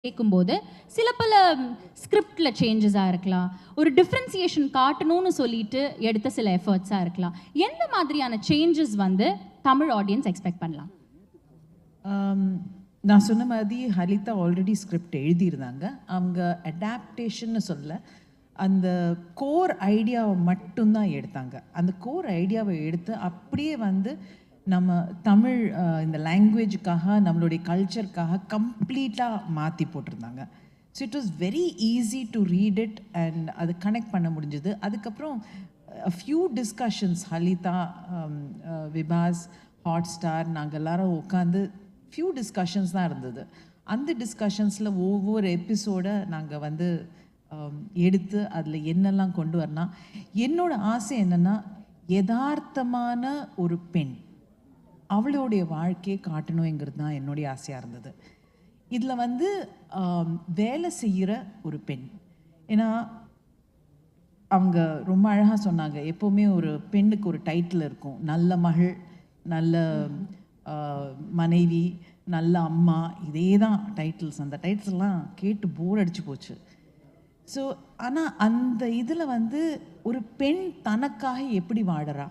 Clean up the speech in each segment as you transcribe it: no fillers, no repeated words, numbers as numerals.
கேட்கும்போது சில பல ஸ்கிரிப்டில் சேஞ்சஸாக இருக்கலாம், ஒரு டிஃப்ரென்சியேஷன் காட்டணும்னு சொல்லிட்டு எடுத்த சில எஃபர்ட்ஸாக இருக்கலாம். எந்த மாதிரியான சேஞ்சஸ் வந்து தமிழ் ஆடியன்ஸ் எக்ஸ்பெக்ட் பண்ணலாம்? நான் சொன்ன மாதிரி ஹலிதா ஆல்ரெடி ஸ்கிரிப்ட் எழுதியிருந்தாங்க. அவங்க அடாப்டேஷன்னு சொல்ல, அந்த கோர் ஐடியாவை மட்டும்தான் எடுத்தாங்க. அந்த கோர் ஐடியாவை எடுத்து அப்படியே வந்து நம்ம தமிழ் இந்த லாங்குவேஜுக்காக, நம்மளுடைய கல்ச்சருக்காக கம்ப்ளீட்டாக மாற்றி போட்டிருந்தாங்க. So it was very easy to read it and அது கனெக்ட் பண்ண முடிஞ்சது. அதுக்கப்புறம் few discussions Halitha, விபாஸ், hot star நாங்கள் எல்லாரும் உட்காந்து ஃபியூ டிஸ்கஷன்ஸ் தான் இருந்தது. அந்த டிஸ்கஷன்ஸில் ஒவ்வொரு எபிசோடை நாங்கள் வந்து எடுத்து அதில் என்னெல்லாம் கொண்டு வரலாம். என்னோட ஆசை என்னென்னா, யதார்த்தமான ஒரு பெண் அவளுடைய வாழ்க்கையை காட்டணுங்கிறது தான் என்னுடைய ஆசையாக இருந்தது. இதில் வந்து வேலை செய்கிற ஒரு பெண், ஏன்னா அவங்க ரொம்ப அழகாக சொன்னாங்க, எப்போவுமே ஒரு பெண்ணுக்கு ஒரு டைட்டில் இருக்கும், நல்ல மகள், நல்ல மனைவி, நல்ல அம்மா, இதே தான் டைட்டில்ஸ். அந்த டைட்டில்ஸ்லாம் கேட்டு போர் அடிச்சு போச்சு. ஸோ ஆனால் அந்த இதில் வந்து ஒரு பெண் தனக்காக எப்படி வாழறா,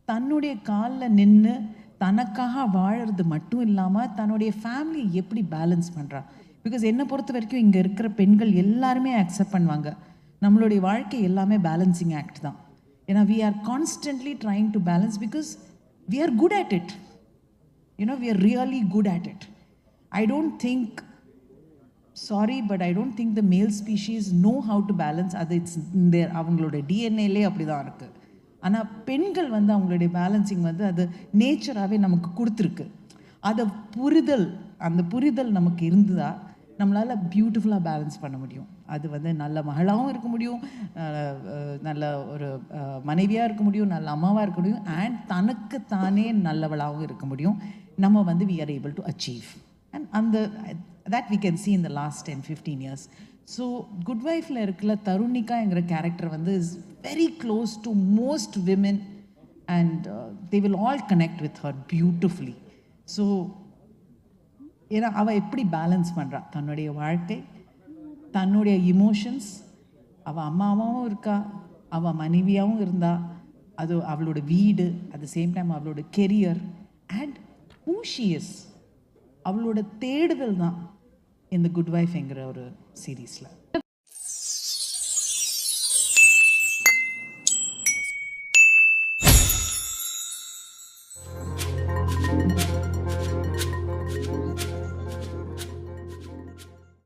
தன்னுடைய காலில் நின்று தனக்காக வாழறது மட்டும் இல்லாமல் தன்னுடைய ஃபேமிலியை எப்படி பேலன்ஸ் பண்ணுறா. பிகாஸ் என்னை பொறுத்த வரைக்கும் இங்கே இருக்கிற பெண்கள் எல்லாருமே அக்செப்ட் பண்ணுவாங்க, நம்மளுடைய வாழ்க்கை எல்லாமே பேலன்சிங் ஆக்ட் தான். ஏன்னா we are constantly trying to balance because we are good at it. we are really good at it. I don't think, sorry, but I don't think the male species know how to balance. அது it's தேர், அவங்களோட டிஎன்ஏலே அப்படி தான் இருக்குது. ஆனால் பெண்கள் வந்து அவங்களுடைய balancing வந்து அது நேச்சராகவே நமக்கு கொடுத்துருக்கு. அதை அந்த புரிதல் நமக்கு இருந்தால் நம்மளால் பியூட்டிஃபுல்லாக பேலன்ஸ் பண்ண முடியும். அது வந்து நல்ல மகளாகவும் இருக்க முடியும், நல்ல ஒரு மனைவியாக இருக்க முடியும், நல்ல அம்மாவாக இருக்க முடியும், அண்ட் தனக்கு தானே நல்லவளாகவும் இருக்க முடியும். நம்ம வந்து we are able to achieve, and that we can see in the last 10-15 years. So Good Wife-ல இருக்கிற தருணிகாங்கிற கேரக்டர் வந்து is very close to most women, and they will all connect with her beautifully. So ஏன்னா அவள் எப்படி balance பண்ணுறா தன்னுடைய வாழ்க்கை, தன்னுடைய emotions, அவள் அம்மாவாகவும் இருக்கா, அவள் மனைவியாகவும் இருந்தா, அது அவளோட வீடு, அட் த சேம் டைம் அவளோட career and who she is, அவளோட தேடுதல் தான் இந்த குட் வைஃப்ங்கிற ஒரு சீரீஸில்.